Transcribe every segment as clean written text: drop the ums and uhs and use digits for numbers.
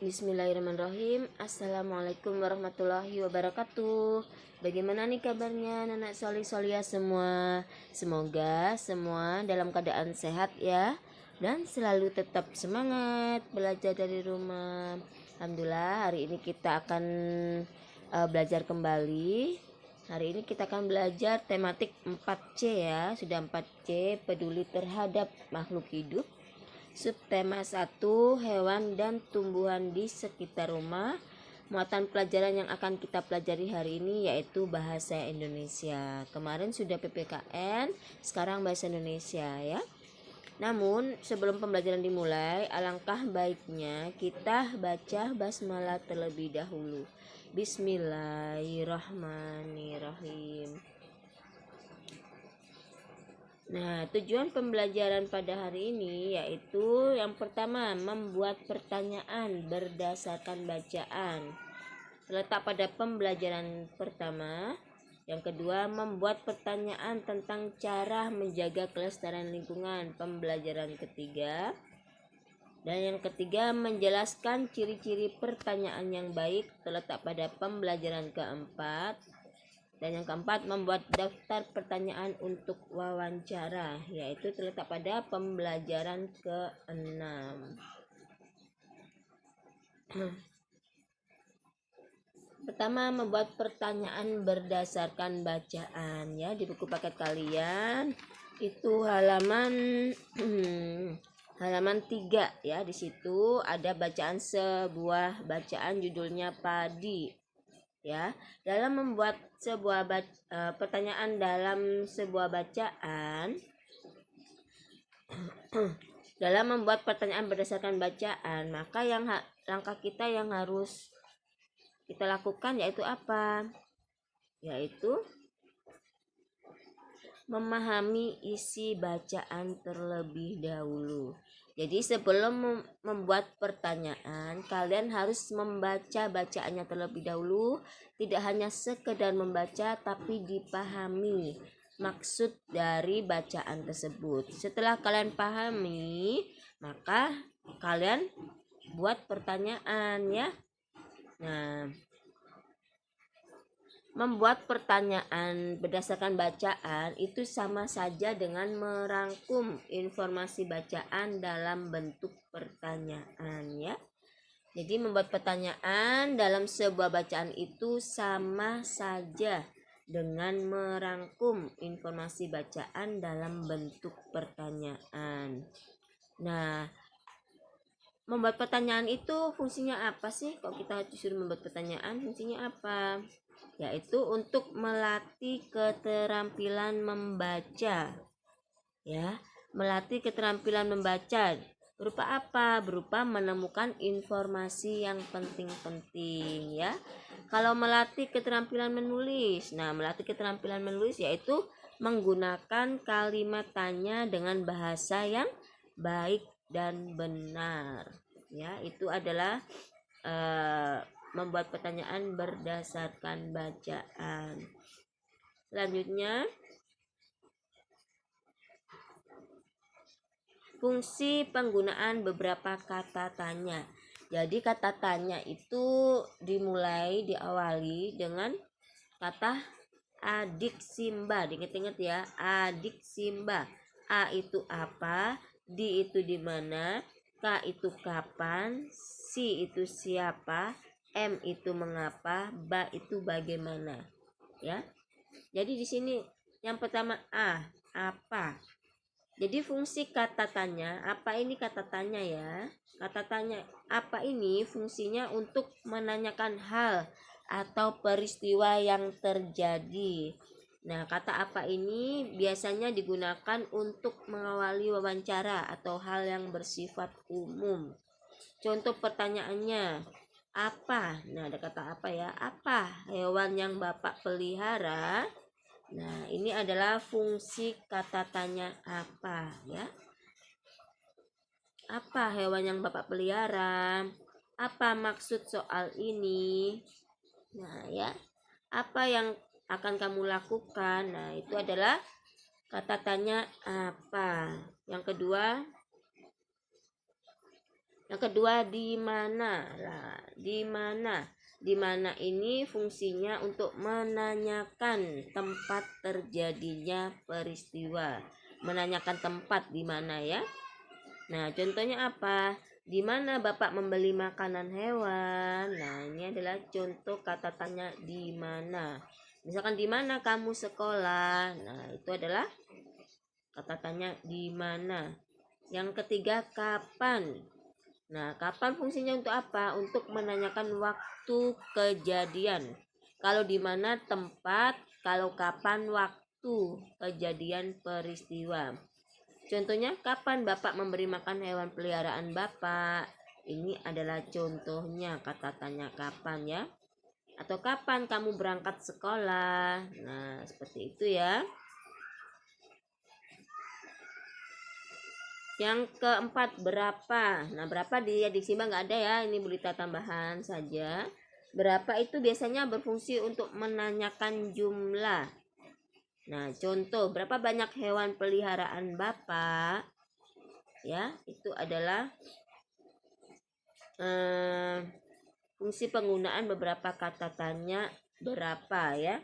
Bismillahirrahmanirrahim. Assalamualaikum warahmatullahi wabarakatuh. Bagaimana nih kabarnya anak soli-solia semua? Semoga semua dalam keadaan sehat ya, dan selalu tetap semangat belajar dari rumah. Alhamdulillah hari ini kita akan belajar kembali. Hari ini kita akan belajar tematik 4C ya. Sudah 4C, peduli terhadap makhluk hidup. Subtema 1, hewan dan tumbuhan di sekitar rumah. Muatan pelajaran yang akan kita pelajari hari ini yaitu bahasa Indonesia. Kemarin sudah PPKN, sekarang bahasa Indonesia ya. Namun sebelum pembelajaran dimulai, alangkah baiknya kita baca basmalah terlebih dahulu. Bismillahirrahmanirrahim. Nah, tujuan pembelajaran pada hari ini yaitu yang pertama, membuat pertanyaan berdasarkan bacaan. Terletak pada pembelajaran pertama. Yang kedua, membuat pertanyaan tentang cara menjaga kelestarian lingkungan, pembelajaran ketiga. Dan yang ketiga, menjelaskan ciri-ciri pertanyaan yang baik, terletak pada pembelajaran keempat. Dan yang keempat, membuat daftar pertanyaan untuk wawancara, yaitu terletak pada pembelajaran ke-6. Pertama, membuat pertanyaan berdasarkan bacaan ya. Di buku paket kalian itu halaman halaman 3 ya. Di situ ada bacaan, sebuah bacaan judulnya padi. Ya, dalam membuat sebuah pertanyaan dalam sebuah bacaan, dalam membuat pertanyaan berdasarkan bacaan, maka langkah kita yang harus kita lakukan yaitu apa? Yaitu memahami isi bacaan terlebih dahulu. Jadi sebelum membuat pertanyaan, kalian harus membaca bacaannya terlebih dahulu. Tidak hanya sekedar membaca, tapi dipahami maksud dari bacaan tersebut. Setelah kalian pahami, maka kalian buat pertanyaan ya. Nah, membuat pertanyaan berdasarkan bacaan itu sama saja dengan merangkum informasi bacaan dalam bentuk pertanyaan ya. Jadi membuat pertanyaan dalam sebuah bacaan itu sama saja dengan merangkum informasi bacaan dalam bentuk pertanyaan. Nah, membuat pertanyaan itu fungsinya apa sih? Kalau kita disuruh membuat pertanyaan, fungsinya apa? Yaitu untuk melatih keterampilan membaca. Ya, melatih keterampilan membaca. Berupa apa? Berupa menemukan informasi yang penting-penting ya. Kalau melatih keterampilan menulis. Nah, melatih keterampilan menulis yaitu menggunakan kalimat tanya dengan bahasa yang baik dan benar. Ya, itu adalah membuat pertanyaan berdasarkan bacaan. Selanjutnya, fungsi penggunaan beberapa kata tanya. Jadi kata tanya itu diawali dengan kata adik Simba. Diingat-ingat ya, adik Simba. A itu apa, di itu di mana, K itu kapan, si itu siapa, M itu mengapa, ba itu bagaimana. Ya. Jadi di sini yang pertama A, apa. Jadi fungsi kata tanya, apa ini kata tanya ya? Kata tanya apa ini fungsinya untuk menanyakan hal atau peristiwa yang terjadi. Nah, kata apa ini biasanya digunakan untuk mengawali wawancara atau hal yang bersifat umum. Contoh pertanyaannya, apa? Nah, ada kata apa ya? Apa hewan yang Bapak pelihara? Nah, ini adalah fungsi kata tanya apa ya. Apa hewan yang Bapak pelihara? Apa maksud soal ini? Nah, ya. Apa yang akan kamu lakukan? Nah, itu adalah kata tanya apa. Yang kedua, Yang kedua, di mana. Nah, di mana. Di mana ini fungsinya untuk menanyakan tempat terjadinya peristiwa. Menanyakan tempat di mana ya. Nah, contohnya apa? Di mana Bapak membeli makanan hewan? Nah, ini adalah contoh kata tanya di mana. Misalkan di mana kamu sekolah? Nah, itu adalah kata tanya di mana. Yang ketiga, kapan? Nah, kapan fungsinya untuk apa? Untuk menanyakan waktu kejadian. Kalau di mana tempat, kalau kapan waktu kejadian peristiwa. Contohnya, kapan Bapak memberi makan hewan peliharaan Bapak? Ini adalah contohnya kata tanya kapan ya. Atau kapan kamu berangkat sekolah? Nah, seperti itu ya. Yang keempat, berapa. Nah, berapa di Adik Simba nggak ada ya, ini berita tambahan saja. Berapa itu biasanya berfungsi untuk menanyakan jumlah. Nah, contoh, berapa banyak hewan peliharaan Bapak? Ya, itu adalah fungsi penggunaan beberapa kata tanya berapa ya.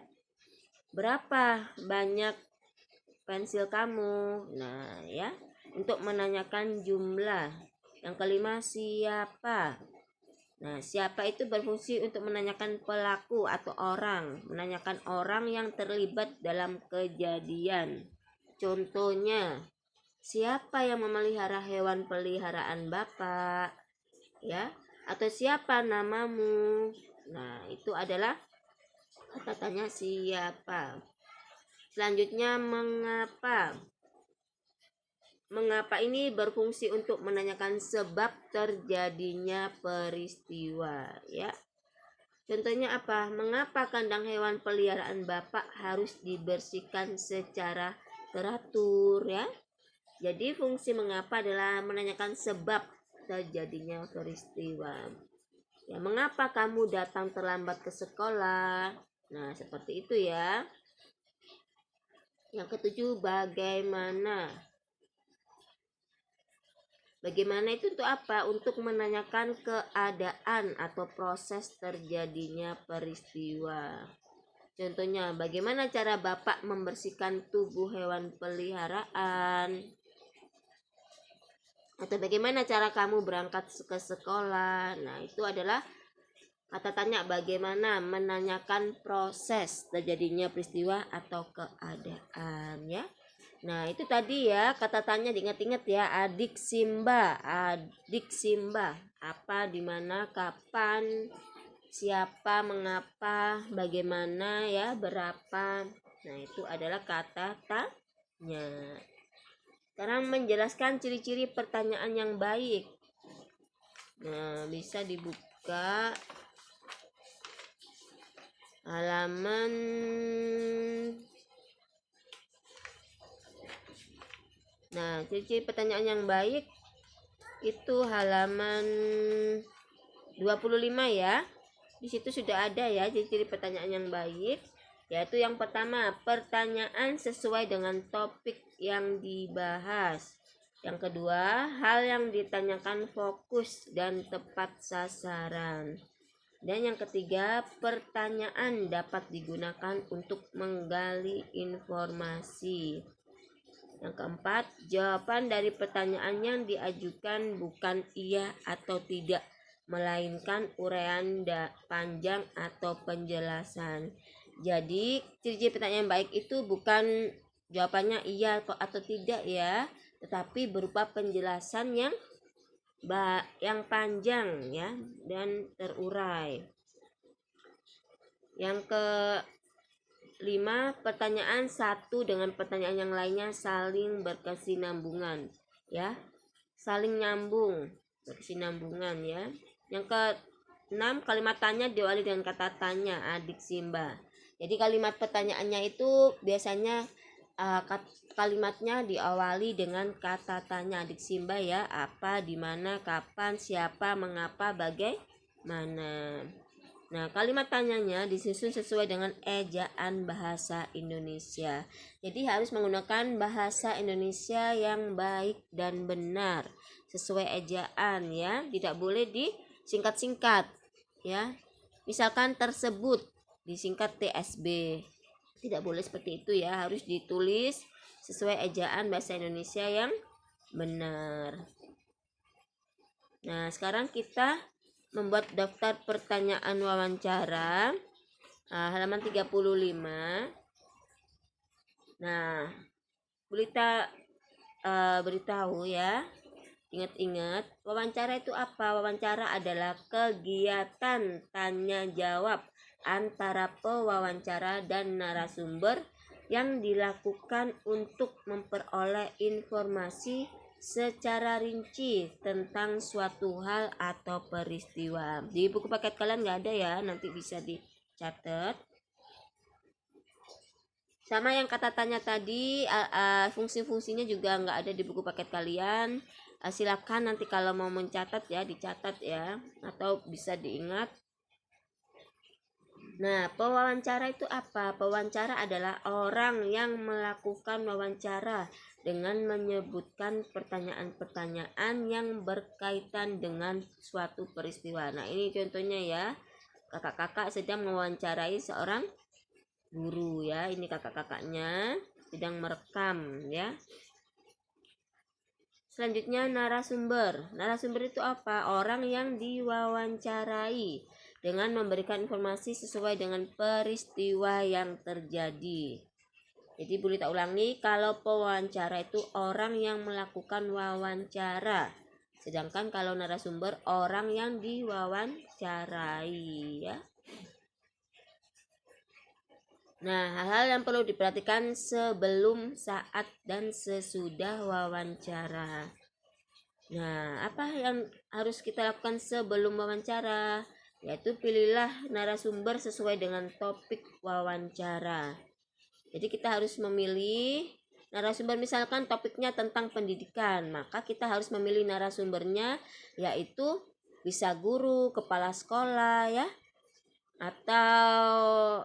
Berapa banyak pensil kamu? Nah, ya. Untuk menanyakan jumlah. Yang kelima, siapa. Nah, siapa itu berfungsi untuk menanyakan pelaku atau orang, menanyakan orang yang terlibat dalam kejadian. Contohnya, siapa yang memelihara hewan peliharaan Bapak? Ya, atau siapa namamu? Nah, itu adalah kata tanya siapa. Selanjutnya, mengapa. Mengapa ini berfungsi untuk menanyakan sebab terjadinya peristiwa ya. Contohnya apa? Mengapa kandang hewan peliharaan Bapak harus dibersihkan secara teratur ya. Jadi fungsi mengapa adalah menanyakan sebab terjadinya peristiwa. Ya, mengapa kamu datang terlambat ke sekolah? Nah, seperti itu ya. Yang ketujuh, bagaimana. Bagaimana itu untuk apa? Untuk menanyakan keadaan atau proses terjadinya peristiwa. Contohnya, bagaimana cara Bapak membersihkan tubuh hewan peliharaan? Atau bagaimana cara kamu berangkat ke sekolah? Nah, itu adalah kata tanya bagaimana, menanyakan proses terjadinya peristiwa atau keadaan ya. Nah, itu tadi ya kata tanya, diingat-ingat ya. Adik Simba. Apa, di mana, kapan, siapa, mengapa, bagaimana ya, berapa. Nah, itu adalah kata tanya. Sekarang menjelaskan ciri-ciri pertanyaan yang baik. Nah, bisa dibuka halaman ciri-ciri pertanyaan yang baik itu halaman 25 ya. Di situ sudah ada ya ciri-ciri pertanyaan yang baik, yaitu yang pertama, pertanyaan sesuai dengan topik yang dibahas. Yang kedua, hal yang ditanyakan fokus dan tepat sasaran. Dan yang ketiga, pertanyaan dapat digunakan untuk menggali informasi. Yang keempat, jawaban dari pertanyaan yang diajukan bukan iya atau tidak, melainkan uraian panjang atau penjelasan. Jadi, ciri-ciri pertanyaan baik itu bukan jawabannya iya atau tidak ya, tetapi berupa penjelasan yang panjang ya dan terurai. Yang kelima, pertanyaan satu dengan pertanyaan yang lainnya saling berkesinambungan ya, saling nyambung, berkesinambungan ya. Yang keenam, kalimat tanya diawali dengan kata tanya Adik Simba. Jadi kalimat pertanyaannya itu biasanya kalimatnya diawali dengan kata tanya Adik Simba ya. Apa, di mana, kapan, siapa, mengapa, bagaimana. Nah, kalimat tanyanya disusun sesuai dengan ejaan bahasa Indonesia. Jadi harus menggunakan bahasa Indonesia yang baik dan benar sesuai ejaan ya. Tidak boleh disingkat-singkat ya. Misalkan tersebut disingkat TSB. Tidak boleh seperti itu ya, harus ditulis sesuai ejaan bahasa Indonesia yang benar. Nah, sekarang kita membuat daftar pertanyaan wawancara, halaman 35. Nah, beritahu ya, ingat-ingat, wawancara itu apa? Wawancara adalah kegiatan tanya jawab antara pewawancara dan narasumber yang dilakukan untuk memperoleh informasi secara rinci tentang suatu hal atau peristiwa. Di buku paket kalian nggak ada ya, nanti bisa dicatat. Sama yang kata tanya tadi, fungsi-fungsinya juga nggak ada di buku paket kalian. Silakan nanti kalau mau mencatat ya, dicatat ya, atau bisa diingat. Nah, pewawancara itu apa? Pewawancara adalah orang yang melakukan wawancara dengan menyebutkan pertanyaan-pertanyaan yang berkaitan dengan suatu peristiwa. Nah, ini contohnya ya. Kakak-kakak sedang mewawancarai seorang guru ya. Ini kakak-kakaknya sedang merekam ya. Selanjutnya narasumber. Narasumber itu apa? Orang yang diwawancarai dengan memberikan informasi sesuai dengan peristiwa yang terjadi. Jadi boleh tak ulangi, kalau pewawancara itu orang yang melakukan wawancara. Sedangkan kalau narasumber orang yang diwawancarai ya. Nah, hal-hal yang perlu diperhatikan sebelum, saat, dan sesudah wawancara. Nah, apa yang harus kita lakukan sebelum wawancara? Yaitu pilihlah narasumber sesuai dengan topik wawancara. Jadi kita harus memilih narasumber, misalkan topiknya tentang pendidikan, maka kita harus memilih narasumbernya yaitu bisa guru, kepala sekolah ya, atau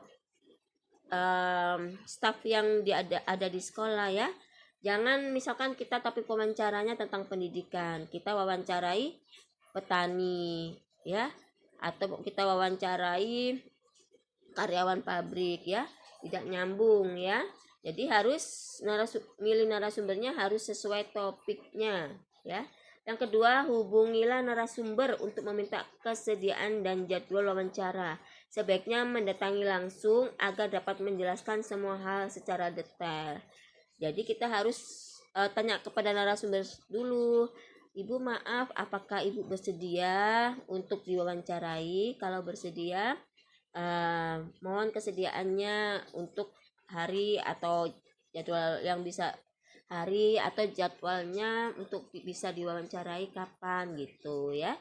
staf yang ada di sekolah ya. Jangan misalkan kita topik wawancaranya tentang pendidikan, kita wawancarai petani ya, atau kita wawancarai karyawan pabrik ya, tidak nyambung ya. Jadi harus milih narasumbernya harus sesuai topiknya ya. Yang kedua, hubungilah narasumber untuk meminta kesediaan dan jadwal wawancara. Sebaiknya mendatangi langsung agar dapat menjelaskan semua hal secara detail. Jadi kita harus tanya kepada narasumber dulu. Ibu maaf, apakah ibu bersedia untuk diwawancarai? Kalau bersedia, mohon kesediaannya untuk hari atau jadwal yang bisa hari atau jadwalnya untuk bisa diwawancarai kapan gitu ya.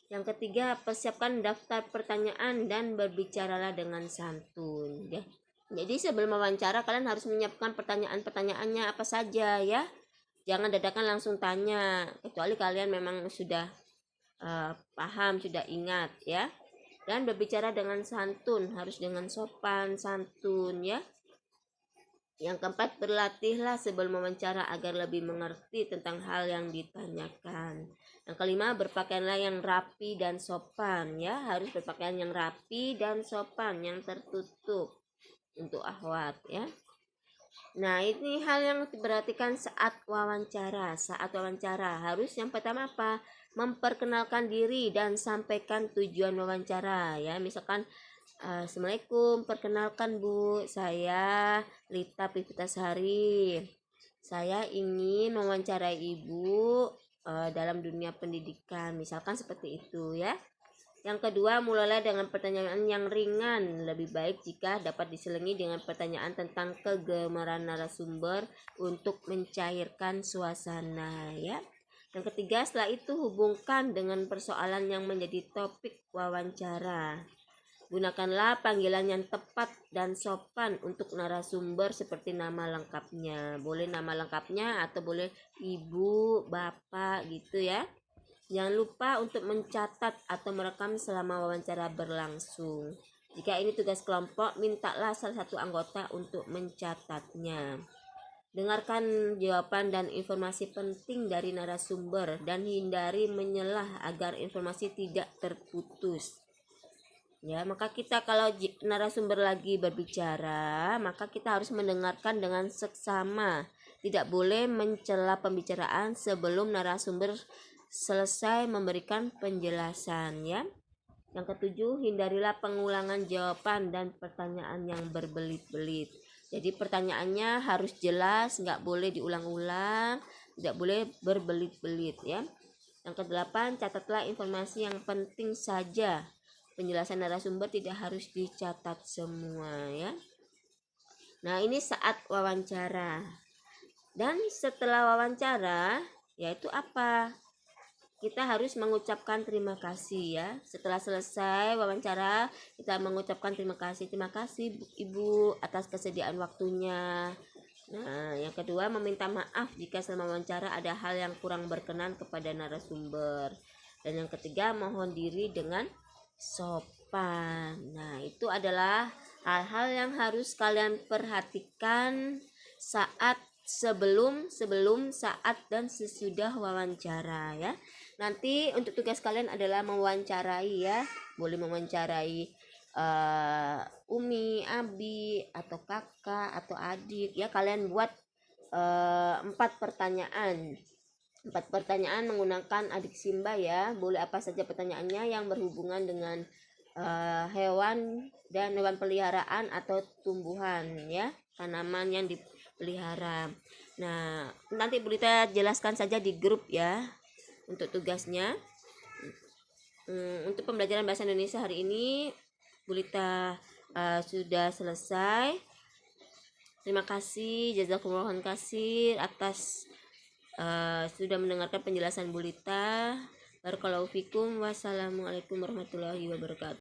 Yang ketiga, persiapkan daftar pertanyaan dan berbicaralah dengan santun ya. Jadi sebelum wawancara kalian harus menyiapkan pertanyaan-pertanyaannya apa saja ya. Jangan dadakan langsung tanya, kecuali kalian memang sudah paham, sudah ingat ya. Dan berbicara dengan santun, harus dengan sopan, santun ya. Yang keempat, berlatihlah sebelum wawancara agar lebih mengerti tentang hal yang ditanyakan. Yang kelima, berpakaianlah yang rapi dan sopan ya. Harus berpakaian yang rapi dan sopan, yang tertutup untuk akhwat ya. Nah, ini hal yang diperhatikan saat wawancara. Saat wawancara harus yang pertama apa? Memperkenalkan diri dan sampaikan tujuan wawancara ya. Misalkan Assalamualaikum, perkenalkan Bu, saya Lita Pivitasari. Saya ingin mewawancarai Ibu dalam dunia pendidikan, misalkan seperti itu ya. Yang kedua, mulailah dengan pertanyaan yang ringan. Lebih baik jika dapat diselingi dengan pertanyaan tentang kegemaran narasumber untuk mencairkan suasana ya. Yang ketiga, setelah itu hubungkan dengan persoalan yang menjadi topik wawancara. Gunakanlah panggilan yang tepat dan sopan untuk narasumber seperti nama lengkapnya. Boleh nama lengkapnya atau boleh ibu, bapak gitu ya. Jangan lupa untuk mencatat atau merekam selama wawancara berlangsung. Jika ini tugas kelompok, mintalah salah satu anggota untuk mencatatnya. Dengarkan jawaban dan informasi penting dari narasumber dan hindari menyelah agar informasi tidak terputus. Ya, maka kita kalau narasumber lagi berbicara, maka kita harus mendengarkan dengan seksama. Tidak boleh mencela pembicaraan sebelum narasumber selesai memberikan penjelasan, ya. Yang ketujuh, hindarilah pengulangan jawaban dan pertanyaan yang berbelit-belit. Jadi pertanyaannya harus jelas, nggak boleh diulang-ulang, tidak boleh berbelit-belit, ya. Yang kedelapan, catatlah informasi yang penting saja. Penjelasan narasumber tidak harus dicatat semua, ya. Nah, ini saat wawancara. Dan setelah wawancara, yaitu apa? Kita harus mengucapkan terima kasih, ya. Setelah selesai wawancara, kita mengucapkan terima kasih. Terima kasih Ibu atas kesediaan waktunya. Nah, yang kedua, meminta maaf jika selama wawancara ada hal yang kurang berkenan kepada narasumber. Dan yang ketiga, mohon diri dengan sopan. Nah, itu adalah hal-hal yang harus kalian perhatikan saat sebelum, saat, dan sesudah wawancara, ya. Nanti untuk tugas kalian adalah mewawancarai, ya. Boleh mewawancarai Umi, Abi, atau kakak, atau adik, ya. Kalian buat 4 pertanyaan. 4 pertanyaan menggunakan adik Simba, ya. Boleh apa saja pertanyaannya yang berhubungan dengan hewan dan hewan peliharaan atau tumbuhan, ya. Tanaman yang dipelihara. Nah, nanti Bulita jelaskan saja di grup, ya, untuk tugasnya. Untuk pembelajaran bahasa Indonesia hari ini Bulita sudah selesai. Terima kasih, jazakumullah kasih atas sudah mendengarkan penjelasan Bulita. Barakallahu fikum. Wassalamualaikum warahmatullahi wabarakatuh.